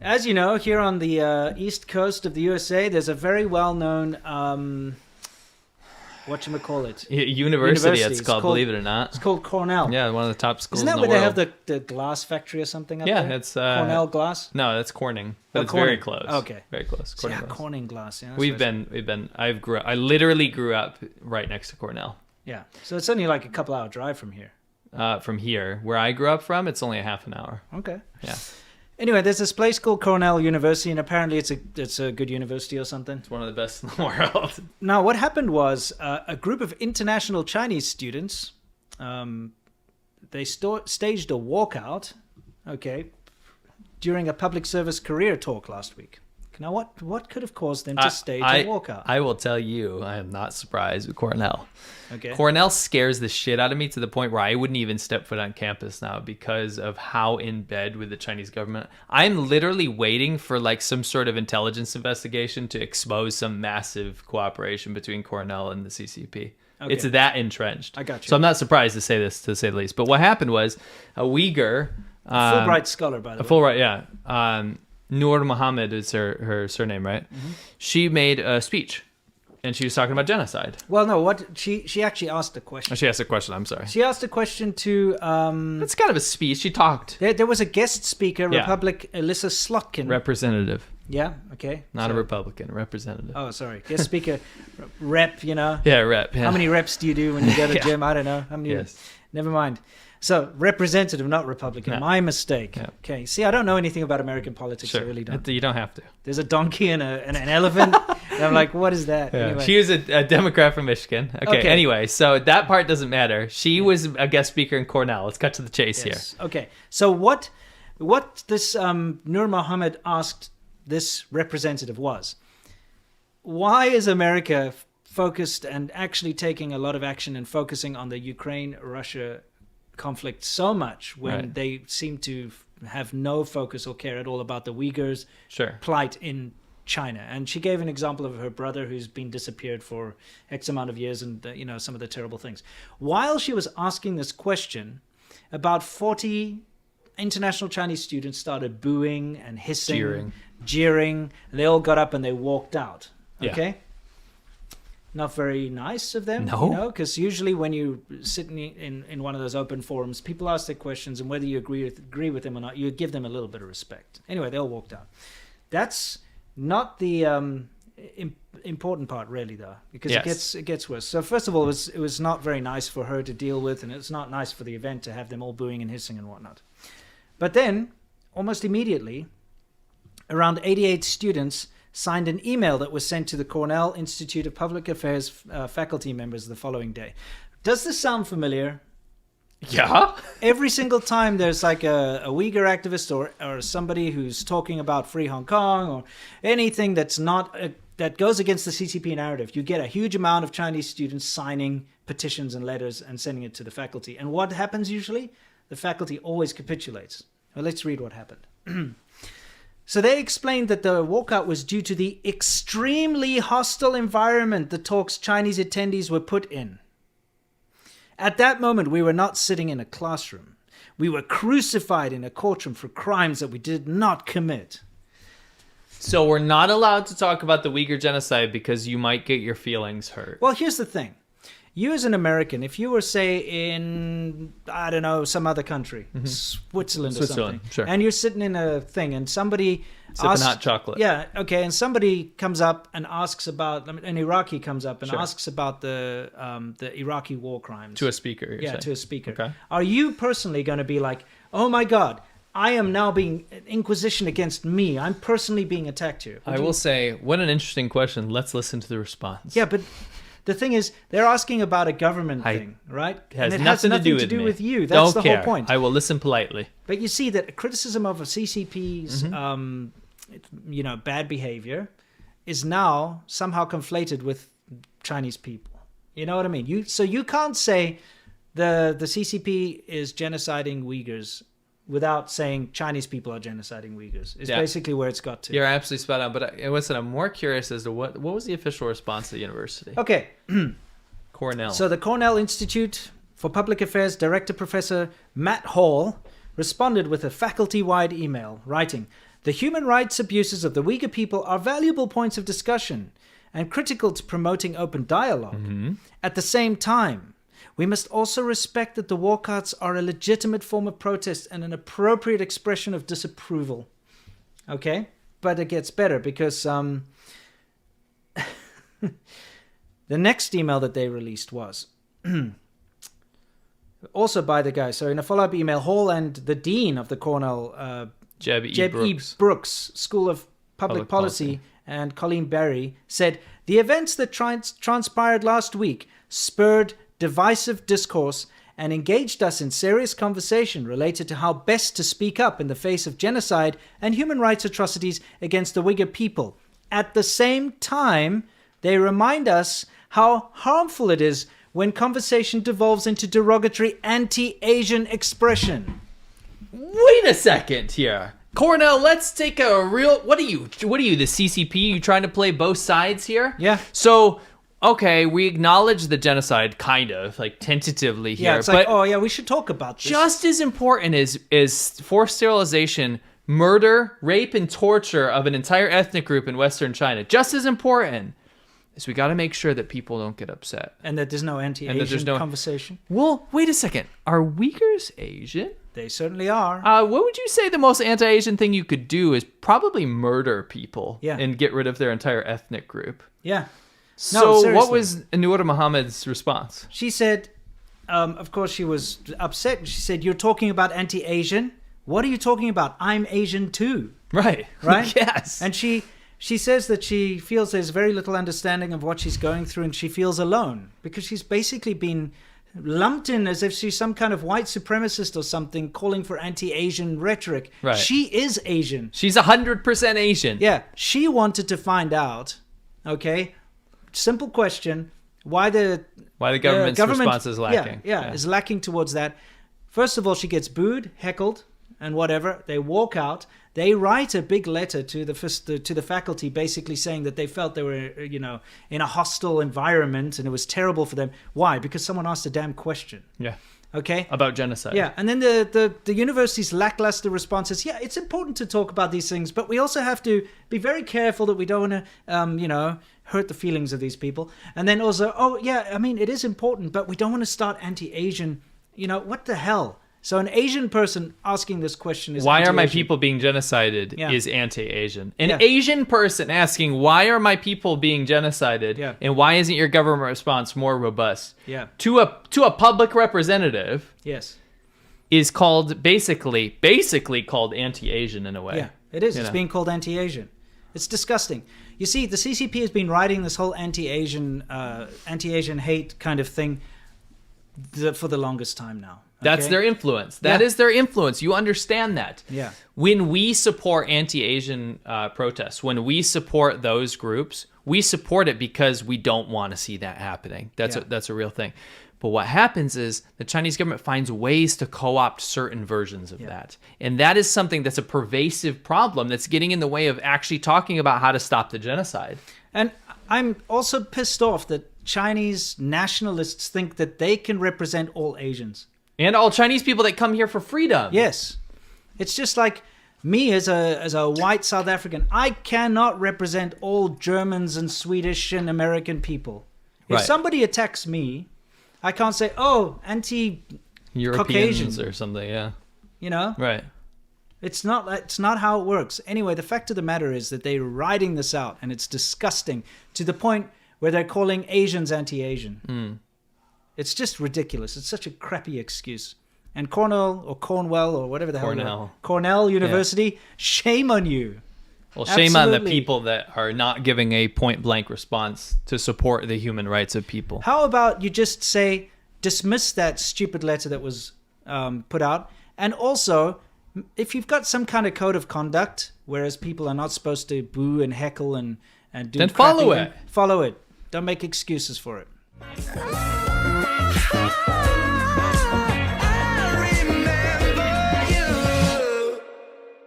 As you know, here on the east coast of the USA, there's a very well-known, whatchamacallit? University, it's called, believe it or not. It's called Cornell. Yeah, one of the top schools Isn't that in the where world. they have the glass factory or something up there? Yeah, it's... Cornell glass? No, that's Corning. But it's Corning. very close. Okay. Very close. Corning glass. Corning glass. Yeah, I literally grew up right next to Cornell. Yeah, so it's only like a couple-hour drive from here. From here, where I grew up from, it's only a half an hour. Okay. Yeah. Anyway, there's this place called Cornell University, and apparently it's a good university or something. It's one of the best in the world. Now, what happened was a group of international Chinese students, they staged a walkout, during a public service career talk last week. Now, what could have caused them to stage a walkout? I will tell you, I am not surprised with Cornell. Okay. Cornell scares the shit out of me to the point where I wouldn't even step foot on campus now because of how in bed with the Chinese government. I'm literally waiting for like some sort of intelligence investigation to expose some massive cooperation between Cornell and the CCP. Okay. It's that entrenched. I got you. So I'm not surprised to say this, to say the least. But what happened was a Uyghur... Fulbright scholar, by the way. Fulbright, yeah. Noor Mohammed is her surname, right? Mm-hmm. She made a speech, and she was talking about genocide. Well, no, she actually asked a question. Oh, she asked a question, I'm sorry. She asked a question to... It's kind of a speech. She talked. There was a guest speaker, Republic Alyssa Slotkin. Representative. Yeah, okay. Not a Republican, a representative. Oh, sorry. Guest speaker, rep, you know. Yeah, rep. Yeah. How many reps do you do when you go to the gym? I don't know. How many? Yes. Never mind. So, representative, not Republican. No. My mistake. Yeah. Okay. See, I don't know anything about American politics. Sure. I really don't. You don't have to. There's a donkey and an elephant. And I'm like, what is that? Yeah. Anyway. She was a Democrat from Michigan. Okay. Anyway, so that part doesn't matter. She was a guest speaker in Cornell. Let's cut to the chase here. Okay. So what this Nur Mohammed asked this representative was, why is America focused and actually taking a lot of action and focusing on the Ukraine-Russia conflict so much when they seem to have no focus or care at all about the Uyghurs' plight in China? And she gave an example of her brother who's been disappeared for X amount of years and, some of the terrible things. While she was asking this question, about 40 international Chinese students started booing and hissing, jeering. They all got up and they walked out. Okay? Yeah. Not very nice of them, because usually when you sit in one of those open forums, people ask their questions, and whether you agree with them or not, you give them a little bit of respect. Anyway, they all walked out. That's not the important part, really, though, because it gets worse. So first of all, it was not very nice for her to deal with, and it's not nice for the event to have them all booing and hissing and whatnot. But then, almost immediately, around 88 students signed an email that was sent to the Cornell Institute of Public Affairs faculty members the following day. Does this sound familiar? Yeah. Every single time there's like a Uyghur activist or somebody who's talking about free Hong Kong or anything that's not that goes against the CCP narrative, you get a huge amount of Chinese students signing petitions and letters and sending it to the faculty. And what happens usually? The faculty always capitulates. Well, let's read what happened. So they explained that the walkout was due to the extremely hostile environment the talk's Chinese attendees were put in. At that moment, we were not sitting in a classroom. We were crucified in a courtroom for crimes that we did not commit. So we're not allowed to talk about the Uyghur genocide because you might get your feelings hurt. Well, here's the thing. You as an American, if you were, say, in, I don't know, some other country, Switzerland or something, and you're sitting in a thing and somebody sipping hot chocolate. Yeah, okay, and somebody comes up and asks about, an Iraqi comes up and asks about the Iraqi war crimes. To a speaker, yeah, to a speaker. Okay. Are you personally going to be like, oh my God, I am now being inquisition against me. I'm personally being attacked here. I will say, what an interesting question. Let's listen to the response. Yeah, but the thing is, they're asking about a government thing, right? It has and it nothing has nothing to do with me. you. That's Don't the care. whole point. I will listen politely. But you see that criticism of a CCP's, bad behavior is now somehow conflated with Chinese people. You know what I mean? So you can't say the CCP is genociding Uyghurs without saying Chinese people are genociding Uyghurs. It's basically where it's got to. You're absolutely spot on. But listen, I'm more curious as to what was the official response to the university? Okay. Cornell. So the Cornell Institute for Public Affairs Director Professor Matt Hall responded with a faculty-wide email writing, The human rights abuses of the Uyghur people are valuable points of discussion and critical to promoting open dialogue. At the same time, we must also respect that the walkouts are a legitimate form of protest and an appropriate expression of disapproval. Okay? But it gets better because the next email that they released was also by the guy. So in a follow-up email, Hall and the dean of the Cornell, Jeb E. Brooks School of Public Policy and Colleen Berry said, the events that transpired last week spurred divisive discourse and engaged us in serious conversation related to how best to speak up in the face of genocide and human rights atrocities against the Uyghur people. At the same time, they remind us how harmful it is when conversation devolves into derogatory anti-Asian expression. Wait a second here. Cornell, let's take a real... What are you, the CCP? You trying to play both sides here? Yeah. So, okay, we acknowledge the genocide, kind of, like, tentatively here. Yeah, it's like, oh, yeah, we should talk about this. Just as important is forced sterilization, murder, rape, and torture of an entire ethnic group in Western China. Just as important is we got to make sure that people don't get upset. And that there's no anti-Asian conversation. Well, wait a second. Are Uyghurs Asian? They certainly are. What would you say the most anti-Asian thing you could do is probably murder people and get rid of their entire ethnic group? Yeah. So what was Noor Muhammad's response? She said, of course she was upset. She said, you're talking about anti-Asian? What are you talking about? I'm Asian too. Right? Yes. And she says that she feels there's very little understanding of what she's going through and she feels alone because she's basically been lumped in as if she's some kind of white supremacist or something calling for anti-Asian rhetoric. Right. She is Asian. She's 100% Asian. Yeah. She wanted to find out, okay, simple question, why the government's response is lacking. Yeah, is lacking towards that. First of all, she gets booed, heckled, and whatever. They walk out. They write a big letter to the faculty, basically saying that they felt they were, in a hostile environment and it was terrible for them. Why? Because someone asked a damn question. Yeah. Okay. About genocide. Yeah, and then the university's lackluster response is, it's important to talk about these things, but we also have to be very careful that we don't want to, hurt the feelings of these people. And then also, it is important, but we don't want to start anti-Asian. What the hell? So an Asian person asking this question is why anti-Asian. are my people being genocided is anti-Asian. An Asian person asking why are my people being genocided and why isn't your government response more robust to a public representative is called basically called anti-Asian in a way. Yeah, it is. It's being called anti-Asian. It's disgusting. You see, the CCP has been riding this whole anti-Asian hate kind of thing for the longest time now. That's their influence. That is their influence. You understand that. Yeah. When we support anti-Asian protests, when we support those groups, we support it because we don't want to see that happening. That's a real thing. But what happens is the Chinese government finds ways to co-opt certain versions of that. And that is something that's a pervasive problem that's getting in the way of actually talking about how to stop the genocide. And I'm also pissed off that Chinese nationalists think that they can represent all Asians. And all Chinese people that come here for freedom. Yes. It's just like me as a white South African. I cannot represent all Germans and Swedish and American people. If somebody attacks me, I can't say, anti-Caucasians or something, Right. It's not how it works. Anyway, the fact of the matter is that they're riding this out, and it's disgusting to the point where they're calling Asians anti-Asian. It's just ridiculous. It's such a crappy excuse. And Cornell or whatever the hell. Cornell University, shame on you. Well, shame on the people that are not giving a point-blank response to support the human rights of people. How about you just say, dismiss that stupid letter that was put out, and also, if you've got some kind of code of conduct, whereas people are not supposed to boo and heckle and do then follow it. Follow it. Don't make excuses for it.